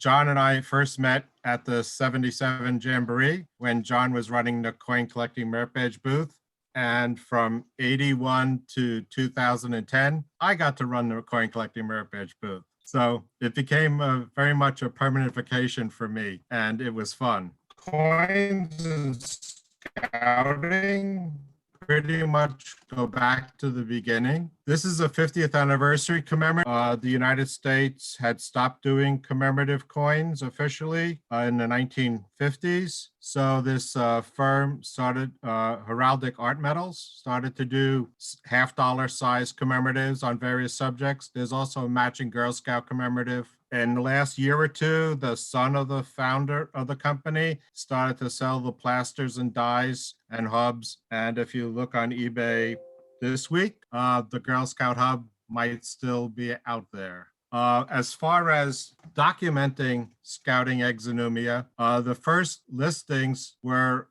John and I first met at the 77 Jamboree when John was running the coin collecting Merp Edge booth. And from 81 to 2010, I got to run the coin collecting Merp Edge booth. So it became very much a permanent vacation for me, and it was fun. Coins and scouting pretty much go back to the beginning. This is a 50th anniversary commemorative. The United States had stopped doing commemorative coins officially in the 1950s. So this firm started, Heraldic Art Metals, started to do half-dollar size commemoratives on various subjects. There's also a matching Girl Scout commemorative. In the last year or two, the son of the founder of the company started to sell the plasters and dies and hubs. And if you look on eBay this week, the Girl Scout hub might still be out there. As far as documenting scouting Exonumia, the first listings were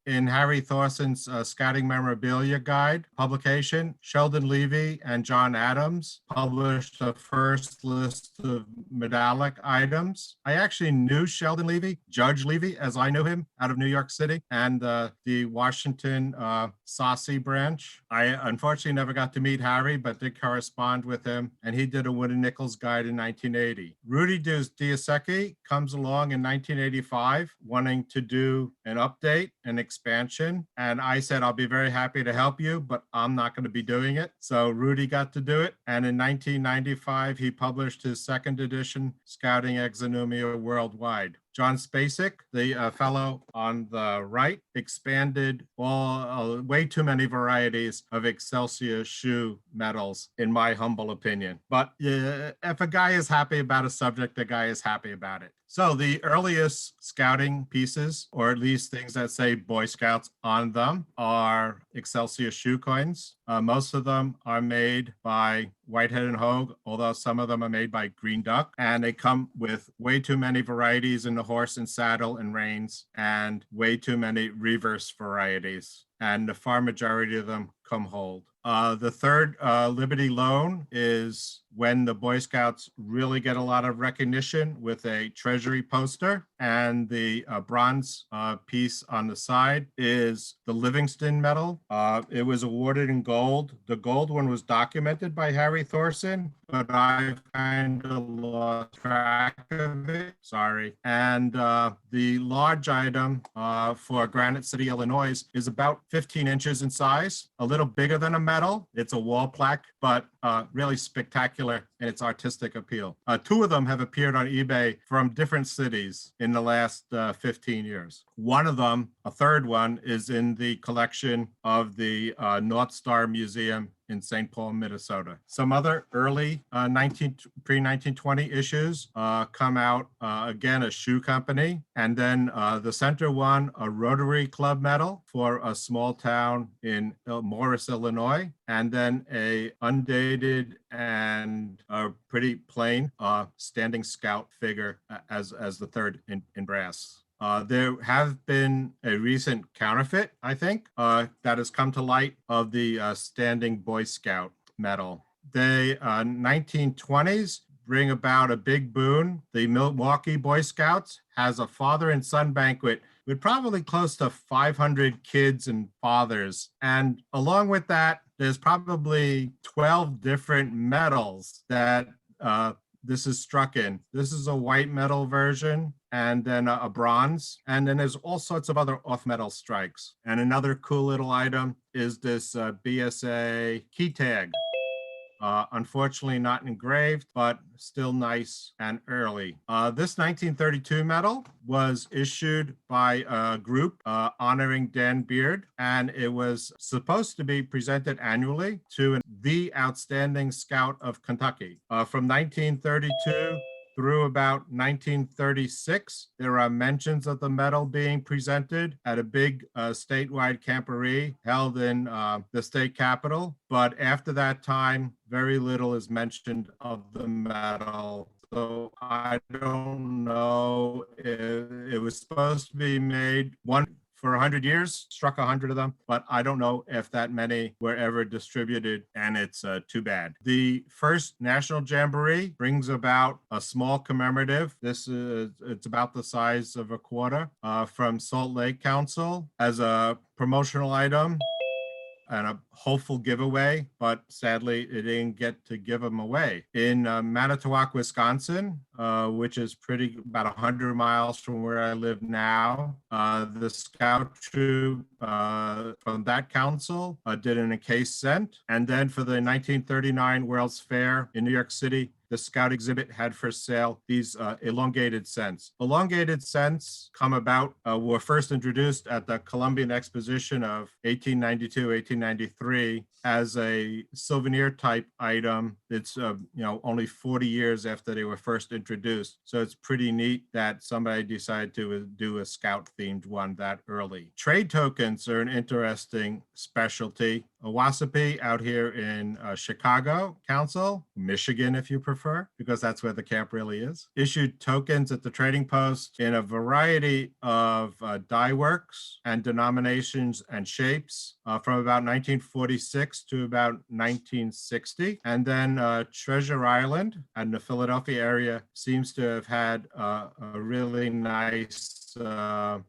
in Harry Thorson's Scouting Memorabilia Guide publication. Sheldon Levy and John Adams published the first list of medallic items. I actually knew Sheldon Levy, Judge Levy, as I knew him, out of New York City, and the Washington Saucy branch. I unfortunately never got to meet Harry, but did correspond with him, and he did a wooden nickels guide in 1980. Rudy Diasecki comes along in 1985 wanting to do an update, an expansion, and I said, I'll be very happy to help you, but I'm not going to be doing it. So Rudy got to do it, and in 1995 he published his second edition, Scouting Exonumia Worldwide. John Spacek, the fellow on the right, expanded way too many varieties of Excelsior shoe metals, in my humble opinion. But if a guy is happy about a subject, the guy is happy about it. So the earliest scouting pieces, or at least things that say Boy Scouts on them, are Excelsior shoe coins. Most of them are made by Whitehead and Hogue, although some of them are made by Green Duck, and they come with way too many varieties in the horse and saddle and reins, and way too many reverse varieties, and the far majority of them come hold. The third Liberty Loan is when the Boy Scouts really get a lot of recognition with a treasury poster, and the bronze piece on the side is the Livingstone medal. It was awarded in gold. The gold one was documented by Harry Thorson, but I've kind of lost track of it. Sorry. And the large item for Granite City, Illinois, is about 15 inches in size, a little bigger than a medal. It's a wall plaque, but really spectacular in its artistic appeal. Two of them have appeared on eBay from different cities in the last 15 years. One of them, a third one, is in the collection of the North Star Museum in St. Paul, Minnesota. Some other early pre-1920 issues come out, again, a shoe company, and then the center one, a Rotary Club medal for a small town in Morris, Illinois, and then a undated and pretty plain standing scout figure as the third in brass. There have been a recent counterfeit, I think, that has come to light of the standing Boy Scout medal. The 1920s bring about a big boon. The Milwaukee Boy Scouts has a father and son banquet with probably close to 500 kids and fathers. And along with that, there's probably 12 different medals that this is struck in. This is a white metal version, and then a bronze, and then there's all sorts of other off-metal strikes. And another cool little item is this BSA key tag. Unfortunately not engraved, but still nice and early. This 1932 medal was issued by a group honoring Dan Beard, and it was supposed to be presented annually to the outstanding scout of Kentucky. From 1932 through about 1936, there are mentions of the medal being presented at a big statewide camporee held in the state capitol. But after that time, very little is mentioned of the medal. So I don't know if it was supposed to be made one for 100 years, struck 100 of them, but I don't know if that many were ever distributed, and it's too bad. The first National Jamboree brings about a small commemorative. It's about the size of a quarter from Salt Lake Council as a promotional item and a hopeful giveaway, but sadly, it didn't get to give them away. In Manitowoc, Wisconsin, which is about 100 miles from where I live now, the scout troop from that council did an encased cent. And then for the 1939 World's Fair in New York City, the scout exhibit had for sale these elongated cents. Elongated cents were first introduced at the Columbian Exposition of 1892, 1893 as a souvenir type item. It's only 40 years after they were first introduced. So it's pretty neat that somebody decided to do a scout themed one that early. Trade tokens are an interesting specialty. Owassapee out here in Chicago Council, Michigan, if you prefer, because that's where the camp really is, issued tokens at the trading post in a variety of dye works and denominations and shapes from about 1946 to about 1960. And then Treasure Island and the Philadelphia area seems to have had a really nice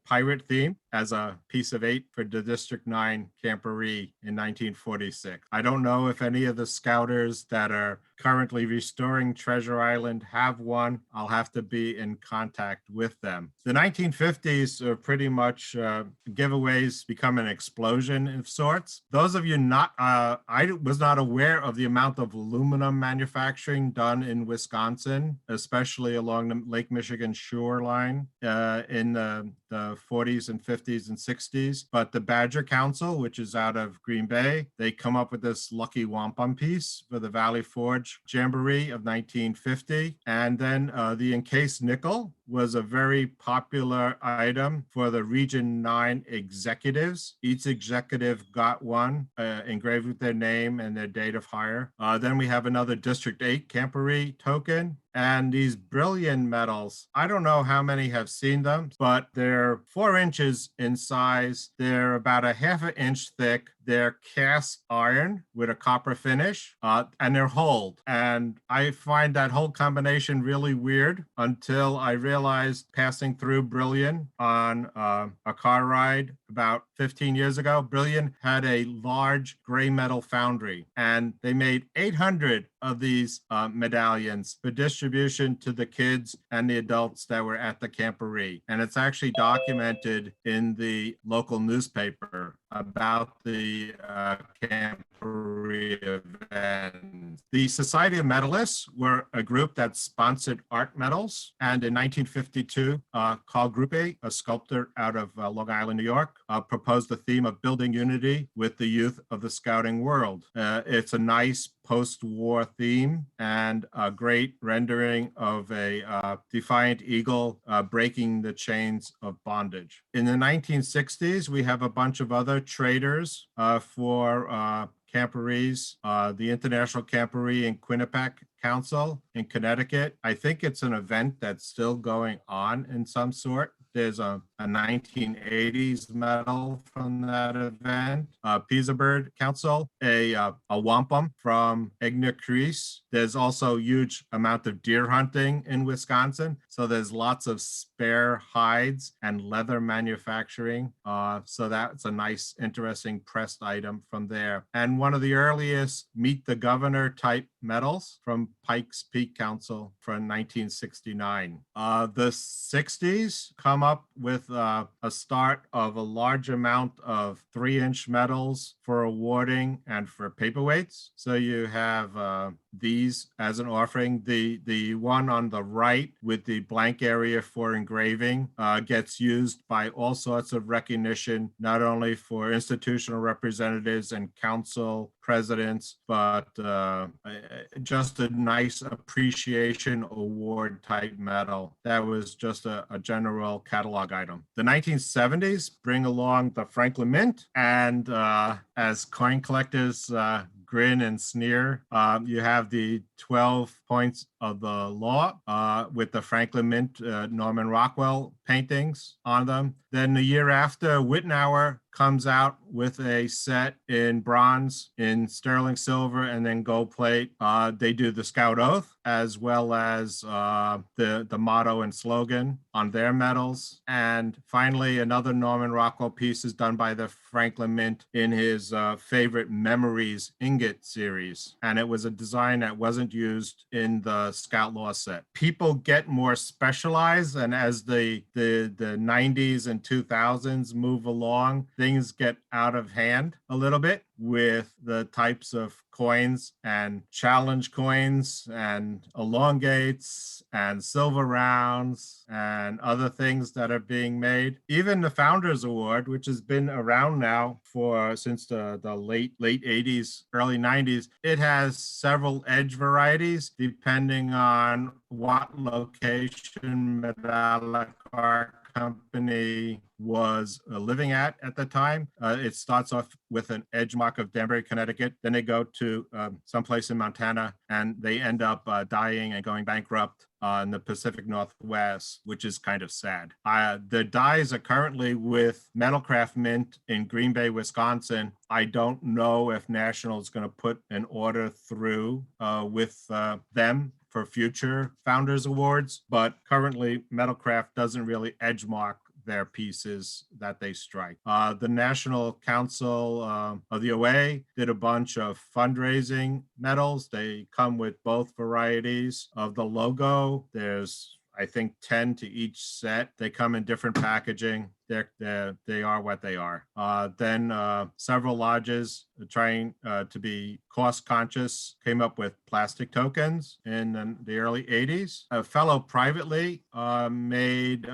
pirate theme as a piece of 8 for the District 9 camporee in 1946. I don't know if any of the scouters that are currently restoring Treasure Island have one. I'll have to be in contact with them. The 1950s are pretty much giveaways become an explosion of sorts. Those of you I was not aware of the amount of aluminum manufacturing done in Wisconsin, especially along the Lake Michigan shoreline in the 40s and 50s and 60s. But the Badger Council, which is out of Green Bay, they come up with this lucky wampum piece for the Valley Forge Jamboree of 1950. And then the encased nickel was a very popular item for the Region 9 executives. Each executive got one engraved with their name and their date of hire. Then we have another District 8 camporee token. And these brilliant medals, I don't know how many have seen them, but they're 4 inches in size. They're about a half an inch thick. They're cast iron with a copper finish, and they're holed. And I find that whole combination really weird until I realized passing through Brillion on a car ride about 15 years ago. Brillion had a large gray metal foundry, and they made 800 of these medallions for distribution to the kids and the adults that were at the camporee. And it's actually documented in the local newspaper about the camporee event. The Society of Medalists were a group that sponsored art medals. And in 1952, Carl Gruppe, a sculptor out of Long Island, New York, proposed the theme of building unity with the youth of the scouting world. It's a nice post-war theme and a great rendering of a defiant eagle breaking the chains of bondage. In the 1960s, we have a bunch of other traders for camporees, the International Camporee in Quinnipiac Council in Connecticut. I think it's an event that's still going on in some sort. There's a 1980s medal from that event. Petersburg Council, a wampum from Egna-Crease. There's also a huge amount of deer hunting in Wisconsin. So there's lots of spare hides and leather manufacturing. So that's a nice, interesting pressed item from there. And one of the earliest Meet the Governor type medals from Pikes Peak Council from 1969. The 60s come up with a start of a large amount of 3-inch medals for awarding and for paperweights. So you have these as an offering. The one on the right with the blank area for engraving gets used by all sorts of recognition, not only for institutional representatives and council presidents, but just a nice appreciation award type medal. That was just a general catalog item. The 1970s bring along the Franklin Mint, and as coin collectors grin and sneer, you have the 12 points of the law with the Franklin Mint Norman Rockwell paintings on them. Then the year after, Wittenauer comes out with a set in bronze, in sterling silver, and then gold plate. They do the Scout Oath as well as the motto and slogan on their medals. And finally, another Norman Rockwell piece is done by the Franklin Mint in his favorite Memories ingot series. And it was a design that wasn't used in the Scout Law set. People get more specialized, and as the 90s and 2000s move along, things get out of hand a little bit with the types of coins and challenge coins and elongates and silver rounds and other things that are being made. Even the Founders Award, which has been around now since the late 80s, early 90s, it has several edge varieties depending on what location metallic art company was living at the time. It starts off with an edge mark of Danbury, Connecticut. Then they go to someplace in Montana, and they end up dying and going bankrupt in the Pacific Northwest, which is kind of sad. The dies are currently with Metalcraft Mint in Green Bay, Wisconsin. I don't know if National is going to put an order through with them for future Founders Awards, but currently Metalcraft doesn't really edge mark their pieces that they strike. The National Council of the OA did a bunch of fundraising medals. They come with both varieties of the logo. There's, I think, 10 to each set. They come in different packaging. They are what they are. Then several lodges trying to be cost conscious came up with plastic tokens in the early 80s. A fellow privately made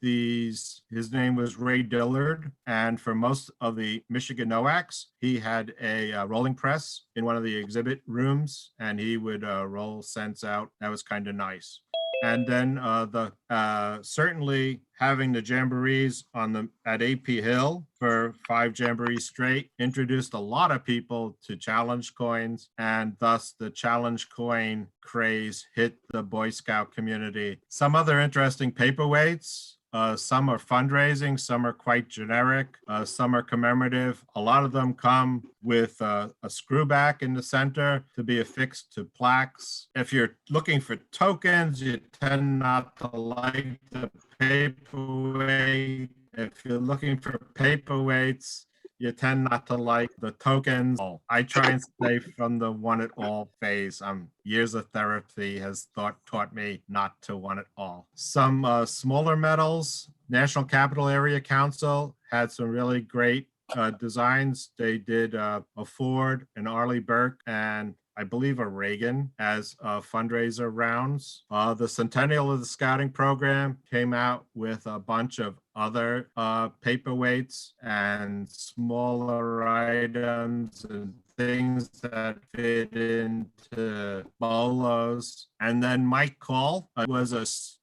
these. His name was Ray Dillard, and for most of the Michigan NOACs, he had a rolling press in one of the exhibit rooms, and he would roll cents out. That was kind of nice. And then certainly having the Jamborees at AP Hill for 5 Jamborees straight introduced a lot of people to challenge coins, and thus the challenge coin craze hit the Boy Scout community. Some other interesting paperweights. Some are fundraising, some are quite generic, some are commemorative. A lot of them come with a screw back in the center to be affixed to plaques. If you're looking for tokens, you tend not to like the paperweight. If you're looking for paperweights, you tend not to like the tokens. I try and stay from the want it all phase. Years of therapy has taught me not to want it all. Some smaller medals. National Capital Area Council had some really great designs. They did a Ford, an Arleigh Burke, and I believe a Reagan as fundraiser rounds. The Centennial of the Scouting Program came out with a bunch of other paperweights and smaller items and things that fit into bolos. And then Mike Call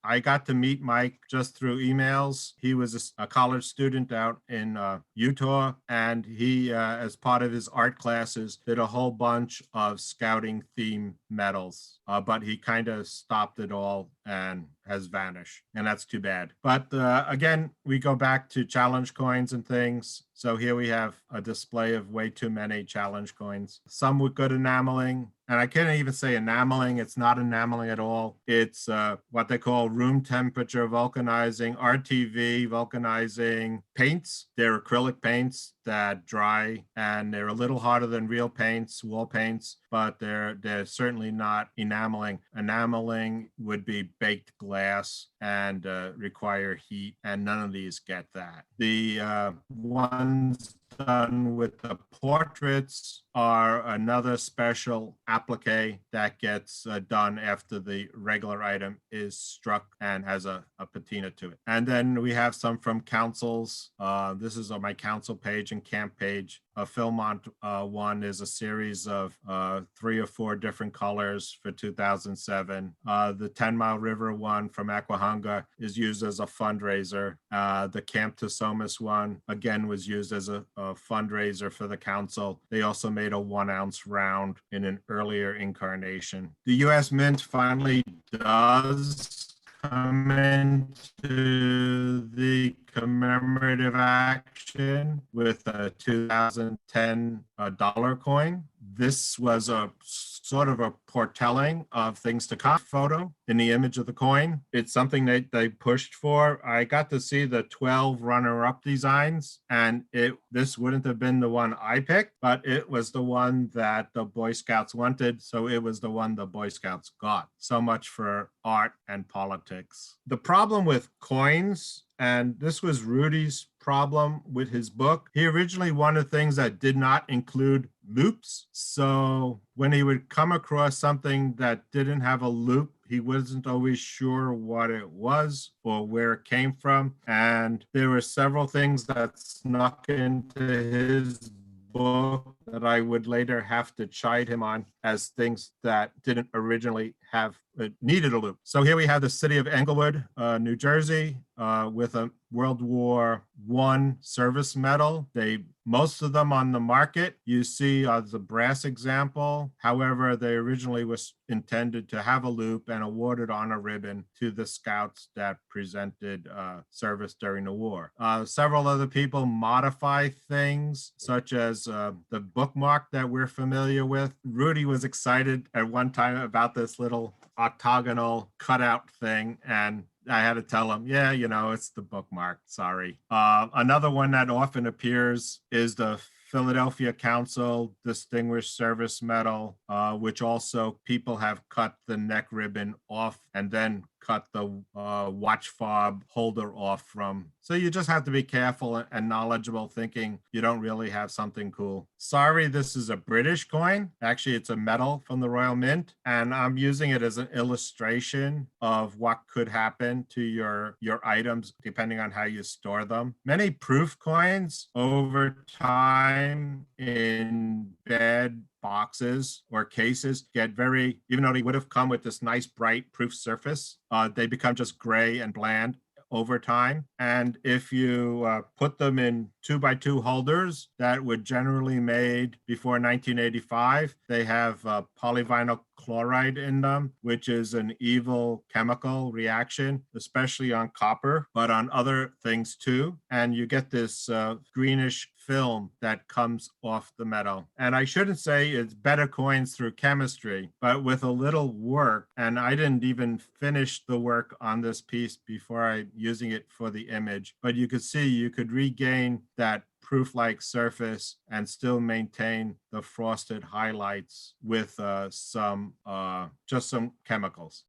I got to meet Mike just through emails. He was a college student out in Utah, and he, as part of his art classes, did a whole bunch of scouting theme medals, but he kind of stopped it all and has vanished, and that's too bad. But again, we go back to challenge coins and things. So here we have a display of way too many challenge coins, some with good enameling. And I can't even say enameling. It's not enameling at all. It's what they call room temperature vulcanizing, RTV vulcanizing paints. They're acrylic paints that dry, and they're a little harder than real paints, wall paints, but they're certainly not enameling. Enameling would be baked glass and require heat, and none of these get that. The ones done with the portraits are another special applique that gets done after the regular item is struck and has a patina to it. And then we have some from councils. This is on my council page in American Camp page. A Philmont one is a series of 3 or 4 different colors for 2007. The 10 Mile River one from Aquahanga is used as a fundraiser. The Camp Tosomas one, again, was used as a fundraiser for the council. They also made a 1 ounce round in an earlier incarnation. The U.S. Mint finally does come into the commemorative action with a 2010 dollar coin. This was a sort of a foretelling of things to come photo in the image of the coin. It's something that they pushed for. I got to see the 12 runner-up designs, and this wouldn't have been the one I picked, but it was the one that the Boy Scouts wanted, so it was the one the Boy Scouts got. So much for art and politics. The problem with coins, and this was Rudy's problem with his book. He originally wanted things that did not include loops. So when he would come across something that didn't have a loop, he wasn't always sure what it was or where it came from. And there were several things that snuck into his book that I would later have to chide him on as things that didn't originally have needed a loop. So here we have the city of Englewood, New Jersey, with a World War I service medal. Most of them on the market you see as a brass example. However, they originally was intended to have a loop and awarded on a ribbon to the scouts that presented service during the war. Several other people modify things, such as the bookmark that we're familiar with. Rudy was excited at one time about this little octagonal cutout thing, and I had to tell him, yeah, it's the bookmark. Sorry. Another one that often appears is the Philadelphia Council Distinguished Service Medal, which also people have cut the neck ribbon off and then cut the watch fob holder off from. So you just have to be careful and knowledgeable, thinking you don't really have something cool. Sorry, this is a British coin. Actually, it's a medal from the Royal Mint, and I'm using it as an illustration of what could happen to your items depending on how you store them. Many proof coins over time in bad boxes or cases get very, even though they would have come with this nice bright proof surface, they become just gray and bland over time. And if you put them in 2x2 holders that were generally made before 1985, they have polyvinyl chloride in them, which is an evil chemical reaction, especially on copper, but on other things too. And you get this greenish film that comes off the metal. And I shouldn't say it's better coins through chemistry, but with a little work, and I didn't even finish the work on this piece before I'm using it for the image, but you could see you could regain that proof-like surface and still maintain the frosted highlights with just some chemicals.